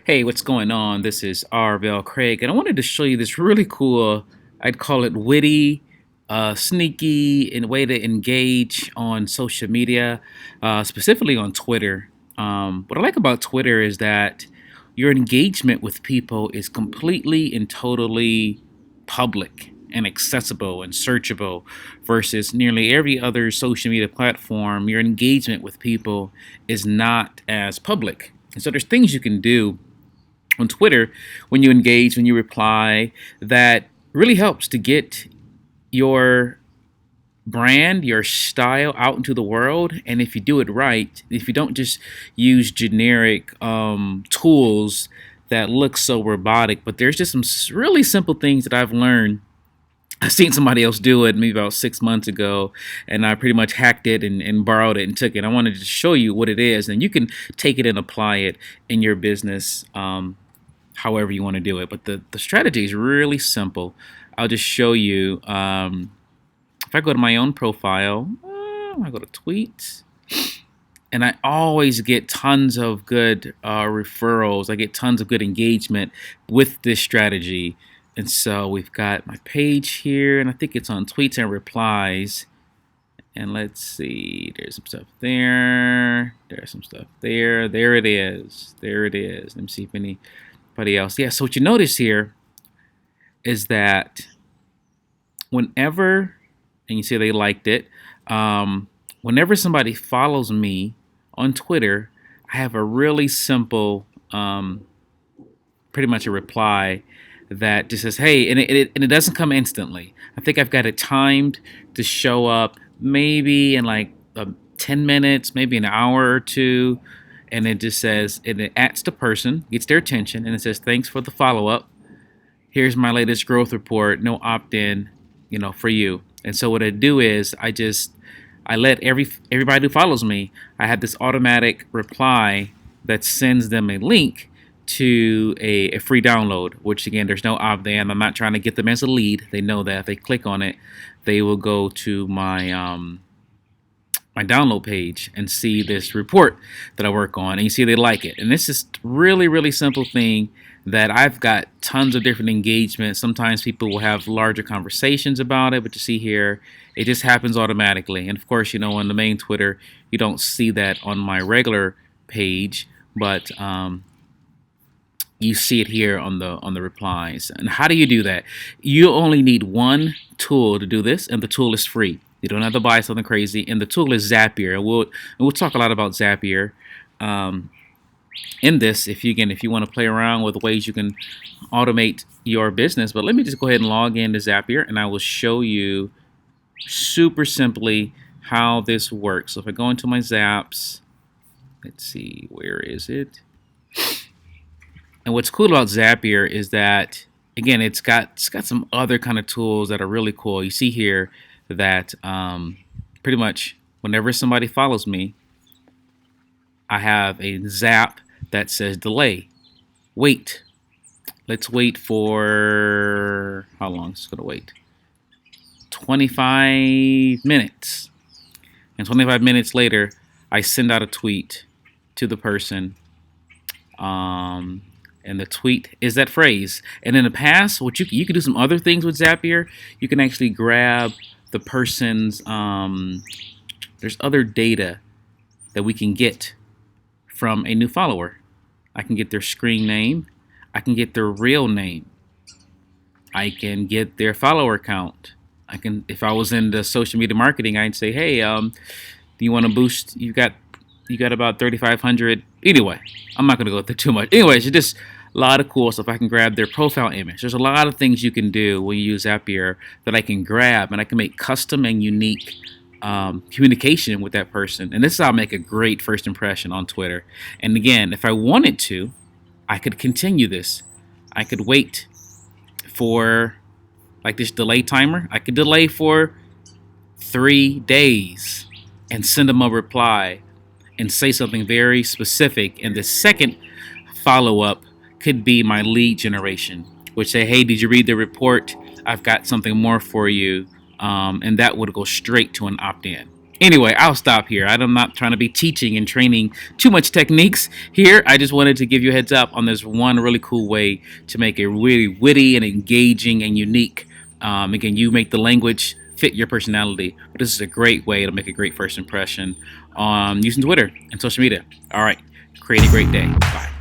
Hey, what's going on? This is Arvell Craig, and I wanted to show you this really cool, I'd call it witty, sneaky, and way to engage on social media, specifically on Twitter. What I like about Twitter is that your engagement with people is completely and totally public and accessible and searchable versus nearly every other social media platform. Your engagement with people is not as public. And so there's things you can do on Twitter when you engage, when you reply, that really helps to get your brand, your style out into the world. And if you do it right, if you don't just use generic tools that look so robotic, but there's just some really simple things that I've learned. I seen somebody else do it maybe about 6 months ago, and I pretty much hacked it and borrowed it and took it. I wanted to show you what it is, and you can take it and apply it in your business. However you want to do it. But the strategy is really simple. I'll just show you. If I go to my own profile, I go to tweets, and I always get tons of good referrals. I get tons of good engagement with this strategy. And so we've got my page here, and I think it's on tweets and replies. And let's see, there's some stuff there. There's some stuff there. There it is. There it is. Let me see if anybody else. Yeah, so what you notice here is that whenever, and you see they liked it, whenever somebody follows me on Twitter, I have a really simple, pretty much a reply that just says, hey, and it doesn't come instantly. I think I've got it timed to show up maybe in like 10 minutes, maybe an hour or two. And it just says, and it adds the person, gets their attention, and it says, thanks for the follow-up. Here's my latest growth report, no opt-in, for you. And so what I do is I let everybody who follows me, I have this automatic reply that sends them a link to a free download, which again, there's no opt-in. I'm not trying to get them as a lead. They know that if they click on it, they will go to my my download page and see this report that I work on, and you see they like it. And this is really, really simple thing that I've got tons of different engagements. Sometimes people will have larger conversations about it, but you see here, it just happens automatically. And of course, on the main Twitter, you don't see that on my regular page, but you see it here on the replies. And how do you do that? You only need one tool to do this, and the tool is free. You don't have to buy something crazy, and the tool is Zapier. And we'll talk a lot about Zapier in this. If you want to play around with ways you can automate your business. But let me just go ahead and log into Zapier, and I will show you super simply how this works. So if I go into my Zaps, let's see, where is it? And what's cool about Zapier is that, again, it's got some other kind of tools that are really cool. You see here that pretty much whenever somebody follows me, I have a zap that says delay. Wait. Let's wait for, how long is it going to wait? 25 minutes. And 25 minutes later, I send out a tweet to the person. And the tweet is that phrase. And in the past, what you can do some other things with Zapier. You can actually grab the person's, there's other data that we can get from a new follower. I can get their screen name. I can get their real name. I can get their follower count. I can, if I was into social media marketing, I'd say, hey, do you want to boost? You got about 3,500. Anyway, I'm not going to go through too much. Anyways, it's just a lot of cool stuff. I can grab their profile image. There's a lot of things you can do when you use Zapier that I can grab, and I can make custom and unique communication with that person. And this is how I make a great first impression on Twitter. And again, if I wanted to, I could continue this. I could wait for, like this delay timer. I could delay for 3 days and send them a reply and say something very specific. And the second follow-up could be my lead generation, which say, hey, did you read the report? I've got something more for you. And that would go straight to an opt-in. Anyway, I'll stop here. I'm not trying to be teaching and training too much techniques here. I just wanted to give you a heads up on this one really cool way to make it really witty and engaging and unique. Again, you make the language fit your personality. But this is a great way to make a great first impression on using Twitter and social media. All right, create a great day. Bye.